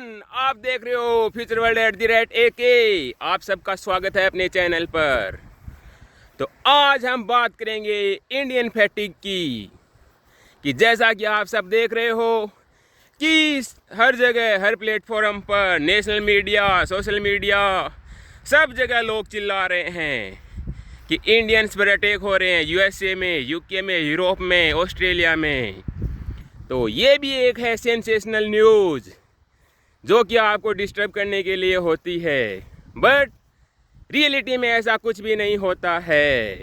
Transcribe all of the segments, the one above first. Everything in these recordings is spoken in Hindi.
आप देख रहे हो फ्यूचर वर्ल्ड @AK। आप सबका स्वागत है अपने चैनल पर। तो आज हम बात करेंगे इंडियन फैटिग की कि जैसा कि आप सब देख रहे हो कि हर जगह हर प्लेटफॉर्म पर नेशनल मीडिया, सोशल मीडिया, सब जगह लोग चिल्ला रहे हैं कि इंडियंस पर अटैक हो रहे हैं, USA में, UK में, यूरोप में, ऑस्ट्रेलिया में। तो ये भी एक है सेंसेशनल न्यूज़ जो कि आपको डिस्टर्ब करने के लिए होती है, बट रियलिटी में ऐसा कुछ भी नहीं होता है।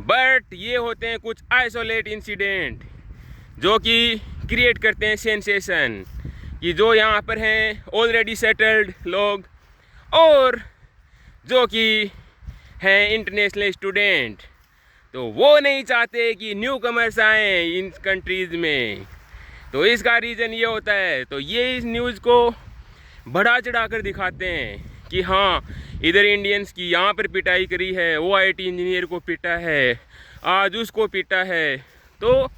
बट ये होते हैं कुछ आइसोलेट इंसिडेंट जो कि क्रिएट करते हैं सेंसेशन, कि जो यहाँ पर हैं ऑलरेडी सेटल्ड लोग और जो कि हैं इंटरनेशनल स्टूडेंट, तो वो नहीं चाहते कि न्यू कमर्स आएँ इन कंट्रीज़ में। तो इसका रीज़न ये होता है। तो ये इस न्यूज़ को बढ़ा चढ़ा कर दिखाते हैं कि हाँ, इधर इंडियंस की यहाँ पर पिटाई करी है, वो IT इंजीनियर को पीटा है, आज उसको पीटा है। तो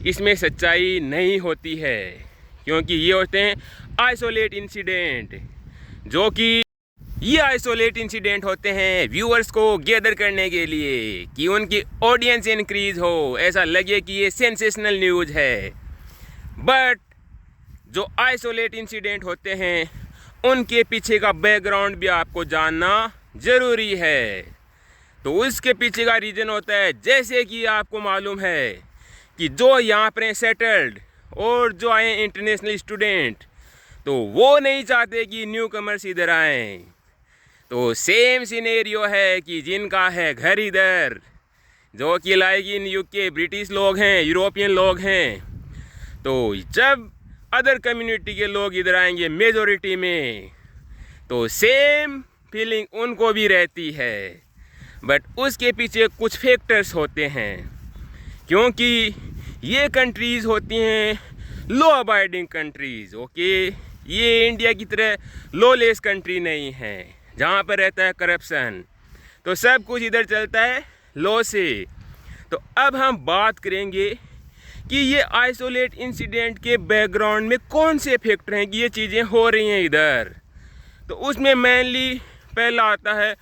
इसमें सच्चाई नहीं होती है, क्योंकि ये होते हैं आइसोलेट इंसिडेंट, जो कि ये आइसोलेट इंसिडेंट होते हैं व्यूअर्स को गैदर करने के लिए कि उनकी ऑडियंस इंक्रीज हो, ऐसा लगे कि ये सेंसेशनल न्यूज़ है। बट जो आइसोलेट इंसिडेंट होते हैं उनके पीछे का बैकग्राउंड भी आपको जानना ज़रूरी है। तो उसके पीछे का रीज़न होता है, जैसे कि आपको मालूम है कि जो यहाँ पर सेटल्ड और जो आए इंटरनेशनल स्टूडेंट, तो वो नहीं चाहते कि न्यू कमर्स इधर आएँ। तो सेम सिनेरियो है कि जिनका है घर इधर, जो कि लाइक इन UK ब्रिटिश लोग हैं, यूरोपियन लोग हैं, तो जब अदर कम्युनिटी के लोग इधर आएंगे मेजॉरिटी में, तो सेम फीलिंग उनको भी रहती है। बट उसके पीछे कुछ फैक्टर्स होते हैं, क्योंकि ये कंट्रीज़ होती हैं लॉ अबाइडिंग कंट्रीज़। ओके, ये इंडिया की तरह लॉलेस कंट्री नहीं है जहाँ पर रहता है करप्शन। तो सब कुछ इधर चलता है लॉ से। तो अब हम बात करेंगे कि ये आइसोलेट इंसिडेंट के बैकग्राउंड में कौन से फैक्टर हैं कि ये चीज़ें हो रही हैं इधर। तो उसमें मेनली पहला आता है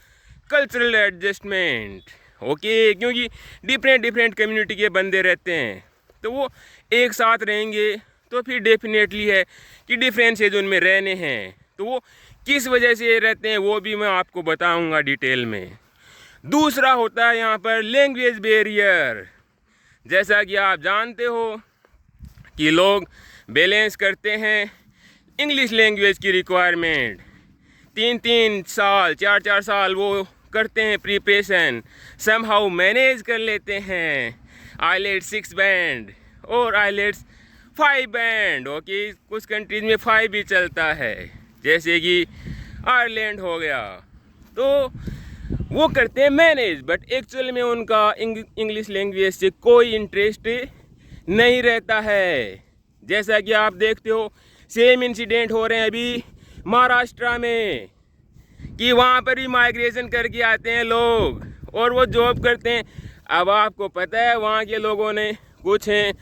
कल्चरल एडजस्टमेंट। ओके, क्योंकि डिफरेंट कम्युनिटी के बंदे रहते हैं, तो वो एक साथ रहेंगे तो फिर डेफिनेटली है कि डिफरेंसेज उनमें रहने हैं। तो वो किस वजह से रहते हैं वो भी मैं आपको बताऊंगा डिटेल में। दूसरा होता है यहाँ पर लैंग्वेज बैरियर। जैसा कि आप जानते हो कि लोग बैलेंस करते हैं इंग्लिश लैंग्वेज की रिक्वायरमेंट, 3 साल 4 साल वो करते हैं प्रिपरेशन, समहाउ मैनेज कर लेते हैं IELTS 6 बैंड और IELTS 5 बैंड। ओके, कुछ कंट्रीज में 5 भी चलता है, जैसे कि आयरलैंड हो गया। तो वो करते हैं मैनेज, बट एक्चुअल में उनका इंग्लिश लैंग्वेज से कोई इंटरेस्ट नहीं रहता है। जैसा कि आप देखते हो सेम इंसिडेंट हो रहे हैं अभी महाराष्ट्र में, कि वहाँ पर भी माइग्रेशन करके आते हैं लोग और वो जॉब करते हैं। अब आपको पता है वहाँ के लोगों ने, कुछ हैं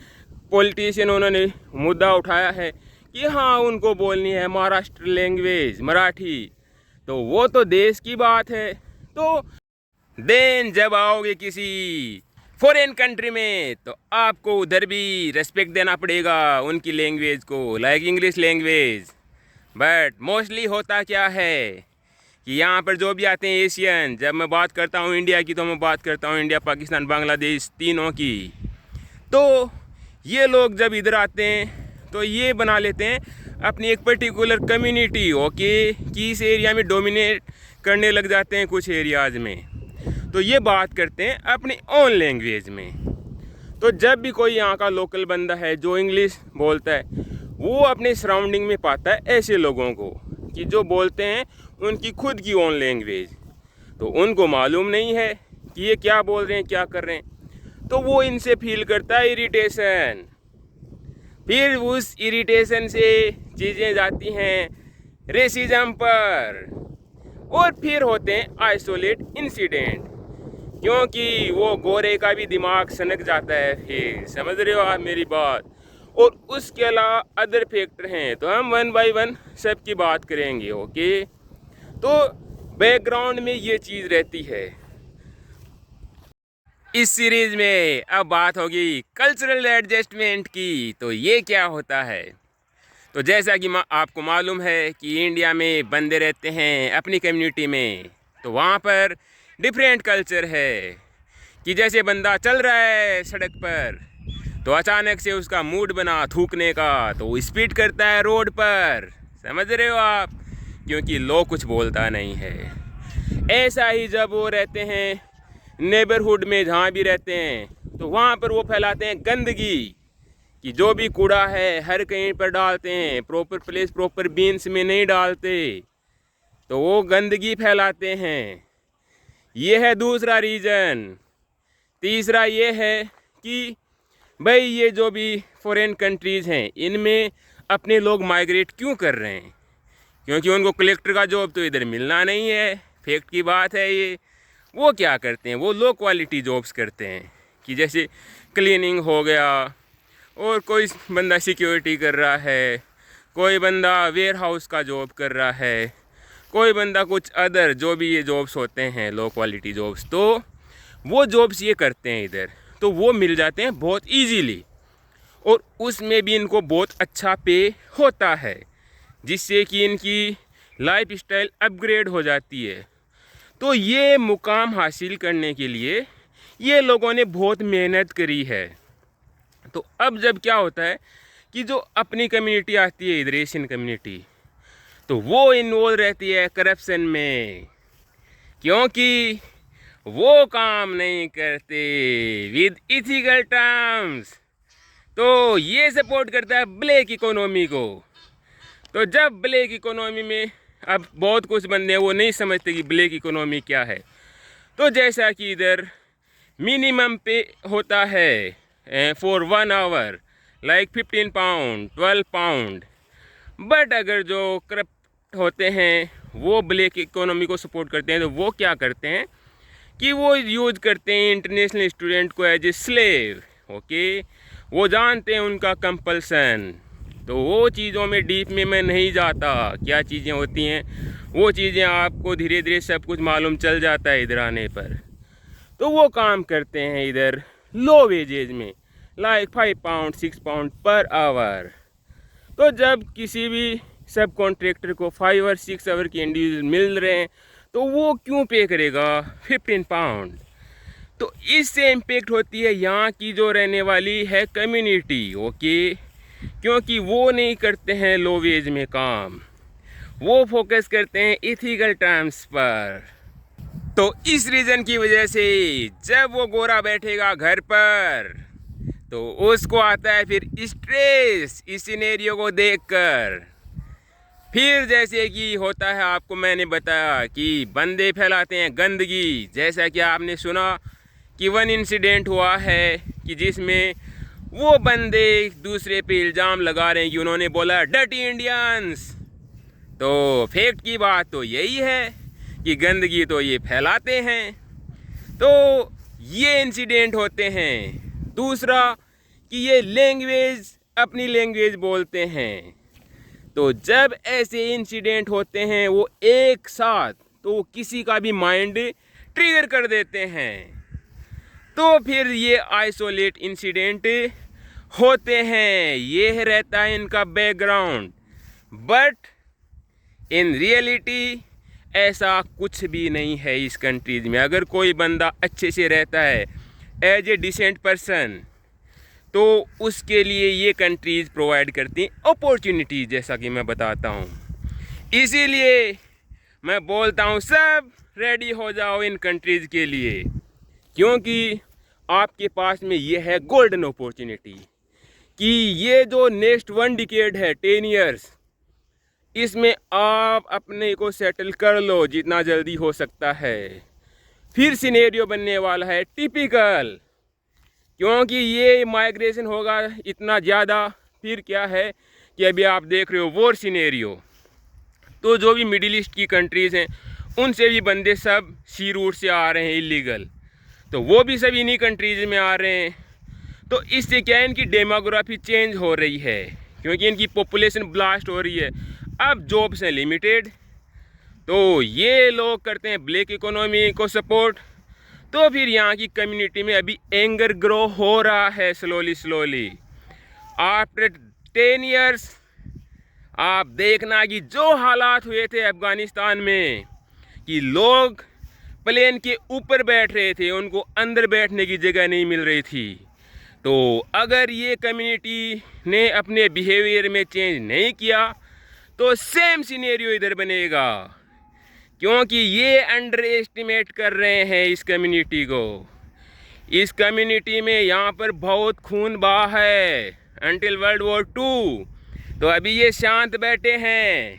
पॉलिटिशियन, उन्होंने मुद्दा उठाया है कि हाँ उनको बोलनी है महाराष्ट्र लैंग्वेज, मराठी। तो वो तो देश की बात है। तो देन जब आओगे किसी फॉरेन कंट्री में, तो आपको उधर भी रेस्पेक्ट देना पड़ेगा उनकी लैंग्वेज को, like English language. But mostly होता क्या है कि यहाँ पर जो भी आते हैं एशियन, जब मैं बात करता हूँ इंडिया की, तो मैं बात करता हूँ इंडिया, पाकिस्तान, बांग्लादेश, तीनों की। तो ये लोग जब इधर आते हैं तो ये बना लेते हैं अपनी एक पर्टिकुलर कम्युनिटी, ओके, कि इस एरिया में डोमिनेट करने लग जाते हैं कुछ एरियाज़ में। तो ये बात करते हैं अपनी ओन लैंग्वेज में। तो जब भी कोई यहाँ का लोकल बंदा है जो इंग्लिश बोलता है, वो अपने सराउंडिंग में पाता है ऐसे लोगों को कि जो बोलते हैं उनकी खुद की ओन लैंग्वेज, तो उनको मालूम नहीं है कि ये क्या बोल रहे हैं, क्या कर रहे हैं। तो वो इनसे फील करता है इरिटेशन। फिर उस इरिटेशन से चीज़ें जाती हैं रेसिज्म पर, और फिर होते हैं आइसोलेट इंसिडेंट, क्योंकि वो गोरे का भी दिमाग सनक जाता है। फिर समझ रहे हो आप मेरी बात, और उसके अलावा अदर फैक्टर हैं। तो हम वन बाय वन सब की बात करेंगे। ओके, तो बैकग्राउंड में ये चीज़ रहती है। इस सीरीज में अब बात होगी कल्चरल एडजस्टमेंट की। तो ये क्या होता है? तो जैसा कि आपको मालूम है कि इंडिया में बंदे रहते हैं अपनी कम्युनिटी में, तो वहाँ पर डिफरेंट कल्चर है कि जैसे बंदा चल रहा है सड़क पर तो अचानक से उसका मूड बना थूकने का, तो वो स्पीड करता है रोड पर। समझ रहे हो आप? क्योंकि लोग कुछ बोलता नहीं है। ऐसा ही जब वो रहते हैं नेबरहुड में, जहाँ भी रहते हैं, तो वहाँ पर वो फैलाते हैं गंदगी कि जो भी कूड़ा है हर कहीं पर डालते हैं, प्रॉपर प्लेस प्रॉपर बीन्स में नहीं डालते, तो वो गंदगी फैलाते हैं। ये है दूसरा रीज़न। तीसरा ये है कि भाई ये जो भी फॉरेन कंट्रीज़ हैं इनमें अपने लोग माइग्रेट क्यों कर रहे हैं? क्योंकि उनको कलेक्टर का जॉब तो इधर मिलना नहीं है। फैक्ट की बात है ये। वो क्या करते हैं? वो लो क्वालिटी जॉब्स करते हैं कि जैसे क्लीनिंग हो गया, और कोई बंदा सिक्योरिटी कर रहा है, कोई बंदा वेयर हाउस का जॉब कर रहा है, कोई बंदा कुछ अदर जो भी ये जॉब्स होते हैं लो क्वालिटी जॉब्स, तो वो जॉब्स ये करते हैं इधर। तो वो मिल जाते हैं बहुत इजीली, और उसमें भी इनको बहुत अच्छा पे होता है, जिससे कि इनकी लाइफ स्टाइल अपग्रेड हो जाती है। तो ये मुकाम हासिल करने के लिए ये लोगों ने बहुत मेहनत करी है। तो अब जब क्या होता है कि जो अपनी कम्युनिटी आती है इधर एशियन कम्युनिटी, तो वो इन्वॉल्व रहती है करप्शन में, क्योंकि वो काम नहीं करते विद इथिकल टर्म्स। तो ये सपोर्ट करता है ब्लैक इकोनॉमी को। तो जब ब्लैक इकोनॉमी में अब बहुत कुछ बंदे हैं वो नहीं समझते कि ब्लैक इकोनॉमी क्या है। तो जैसा कि इधर मिनिमम पे होता है for 1 hour like 15 pound 12 pound, but अगर जो करप्ट होते हैं वो ब्लैक इकोनॉमी को सपोर्ट करते हैं, तो वो क्या करते हैं कि वो यूज करते हैं इंटरनेशनल स्टूडेंट को एज ए स्लेव। ओके, वो जानते हैं उनका कंपल्सन। तो वो चीज़ों में डीप में मैं नहीं जाता, क्या चीज़ें होती हैं वो चीज़ें आपको धीरे धीरे सब कुछ मालूम चल जाता है इधर आने पर। तो वो काम करते हैं इधर लो वेजेज में, like 5 pound 6 pound per hour. तो जब किसी भी सब कॉन्ट्रैक्टर को 5 और 6 आवर के इंडिविजुअल मिल रहे हैं, तो वो क्यों पे करेगा 15 पाउंड? तो इससे इम्पेक्ट होती है यहाँ की जो रहने वाली है कम्युनिटी। ओके, क्योंकि वो नहीं करते हैं लो वेज में काम, वो फोकस करते हैं इथिकल टर्म्स पर। तो इस रीज़न की वजह से जब वो गोरा बैठेगा घर पर, तो उसको आता है फिर स्ट्रेस इस सिनेरियो को देखकर। फिर जैसे कि होता है, आपको मैंने बताया कि बंदे फैलाते हैं गंदगी। जैसा कि आपने सुना कि 1 इंसिडेंट हुआ है कि जिसमें वो बंदे एक दूसरे पे इल्ज़ाम लगा रहे हैं कि उन्होंने बोला डर्टी इंडियंस। तो फैक्ट की बात तो यही है कि गंदगी तो ये फैलाते हैं। तो ये इंसिडेंट होते हैं। दूसरा कि ये लैंग्वेज अपनी लैंग्वेज बोलते हैं। तो जब ऐसे इंसिडेंट होते हैं वो एक साथ, तो किसी का भी माइंड ट्रिगर कर देते हैं। तो फिर ये आइसोलेट इंसिडेंट होते हैं। ये रहता है इनका बैकग्राउंड। बट इन रियलिटी ऐसा कुछ भी नहीं है इस कंट्रीज में। अगर कोई बंदा अच्छे से रहता है एज ए डिसेंट पर्सन, तो उसके लिए ये कंट्रीज़ प्रोवाइड करती हैं अपॉर्चुनिटीज़, जैसा कि मैं बताता हूँ। इसीलिए मैं बोलता हूँ सब रेडी हो जाओ इन कंट्रीज़ के लिए, क्योंकि आपके पास में ये है गोल्डन अपॉर्चुनिटी कि ये जो नेक्स्ट 1 डिकेड है 10 इयर्स, इसमें आप अपने को सेटल कर लो जितना जल्दी हो सकता है। फिर सिनेरियो बनने वाला है टिपिकल, क्योंकि ये माइग्रेशन होगा इतना ज़्यादा। फिर क्या है कि अभी आप देख रहे हो वॉर सिनेरियो, तो जो भी मिडिल ईस्ट की कंट्रीज़ हैं उनसे भी बंदे सब सी रूट से आ रहे हैं इलीगल, तो वो भी सब इन्हीं कंट्रीज़ में आ रहे हैं। तो इससे क्या है, इनकी डेमोग्राफी चेंज हो रही है क्योंकि इनकी पॉपुलेशन ब्लास्ट हो रही है। अब जॉब्स हैं लिमिटेड, तो ये लोग करते हैं ब्लैक इकोनॉमी को सपोर्ट। तो फिर यहाँ की कम्युनिटी में अभी एंगर ग्रो हो रहा है स्लोली। आफ्टर 10 ईयर्स आप देखना कि जो हालात हुए थे अफ़गानिस्तान में कि लोग प्लेन के ऊपर बैठ रहे थे, उनको अंदर बैठने की जगह नहीं मिल रही थी। तो अगर ये कम्युनिटी ने अपने बिहेवियर में चेंज नहीं किया तो सेम सिनेरियो इधर बनेगा, क्योंकि ये अंडर एस्टिमेट कर रहे हैं इस कम्युनिटी को। इस कम्युनिटी में यहाँ पर बहुत खून बहा है अंटिल वर्ल्ड वॉर 2। तो अभी ये शांत बैठे हैं,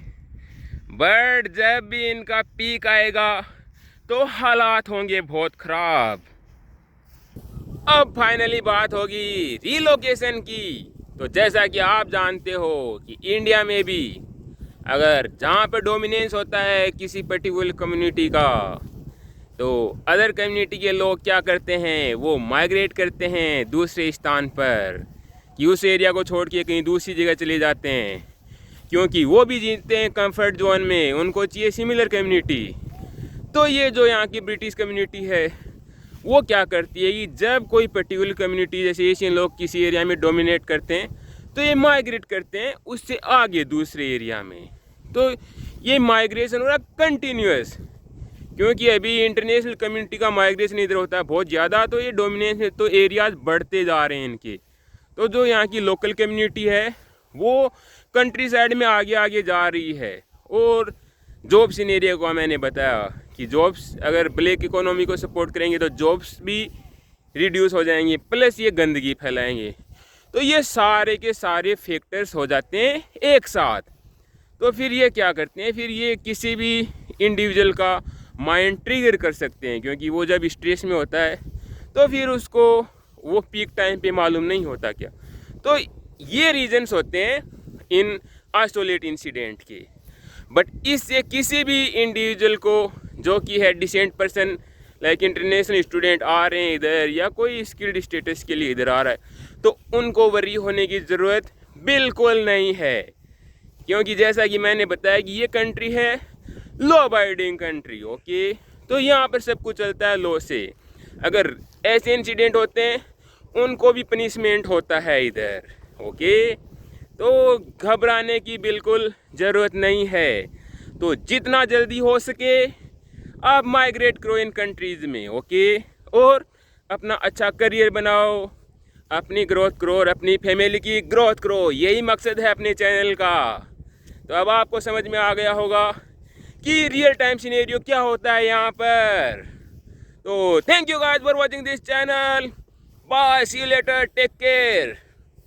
बट जब भी इनका पीक आएगा तो हालात होंगे बहुत ख़राब। अब फाइनली बात होगी रीलोकेशन की। तो जैसा कि आप जानते हो कि इंडिया में भी अगर जहाँ पर डोमिनेंस होता है किसी पर्टिकुलर कम्युनिटी का, तो अदर कम्युनिटी के लोग क्या करते हैं, वो माइग्रेट करते हैं दूसरे स्थान पर, कि उस एरिया को छोड़ के कहीं दूसरी जगह चले जाते हैं, क्योंकि वो भी जीते हैं कंफर्ट जोन में, उनको चाहिए सिमिलर कम्युनिटी। तो ये जो यहाँ की ब्रिटिश कम्युनिटी है वो क्या करती है कि जब कोई पर्टिकुलर कम्युनिटी जैसे एशियन लोग किसी एरिया में डोमिनेट करते हैं तो ये माइग्रेट करते हैं उससे आगे दूसरे एरिया में। तो ये माइग्रेशन हो रहा कंटिन्यूस, क्योंकि अभी इंटरनेशनल कम्युनिटी का माइग्रेशन इधर होता है बहुत ज़्यादा, तो ये डोमिनेशन तो एरियाज बढ़ते जा रहे हैं इनके। तो जो यहाँ की लोकल कम्युनिटी है वो कंट्री साइड में आगे जा रही है। और जॉब सिनेरियो को मैंने बताया कि जॉब्स अगर ब्लैक इकोनॉमी को सपोर्ट करेंगे तो जॉब्स भी रिड्यूस हो जाएंगे, प्लस ये गंदगी फैलाएंगे। तो ये सारे के सारे फैक्टर्स हो जाते हैं एक साथ। तो फिर ये क्या करते हैं, फिर ये किसी भी इंडिविजुअल का माइंड ट्रिगर कर सकते हैं, क्योंकि वो जब स्ट्रेस में होता है तो फिर उसको वो पीक टाइम पे मालूम नहीं होता क्या। तो ये रीजंस होते हैं इन आइसोलेट इंसिडेंट के। बट इससे किसी भी इंडिविजुअल को जो कि है decent person like international student आ रहे हैं इधर, या कोई स्किल्ड स्टेटस के लिए इधर आ रहा है, तो उनको वरी होने की ज़रूरत बिल्कुल नहीं है, क्योंकि जैसा कि मैंने बताया कि ये कंट्री है लॉ अबाइडिंग कंट्री। ओके, तो यहाँ पर सब कुछ चलता है लॉ से। अगर ऐसे इंसिडेंट होते हैं उनको भी पनिशमेंट होता है इधर। ओके, तो घबराने की बिल्कुल ज़रूरत नहीं है। तो जितना जल्दी हो सके आप माइग्रेट करो इन कंट्रीज़ में। ओके, और अपना अच्छा करियर बनाओ, अपनी ग्रोथ करो और अपनी फैमिली की ग्रोथ करो, यही मकसद है अपने चैनल का। तो अब आपको समझ में आ गया होगा कि रियल टाइम सिनेरियो क्या होता है यहाँ पर। तो thank you guys for watching this channel, bye, see you later, take care.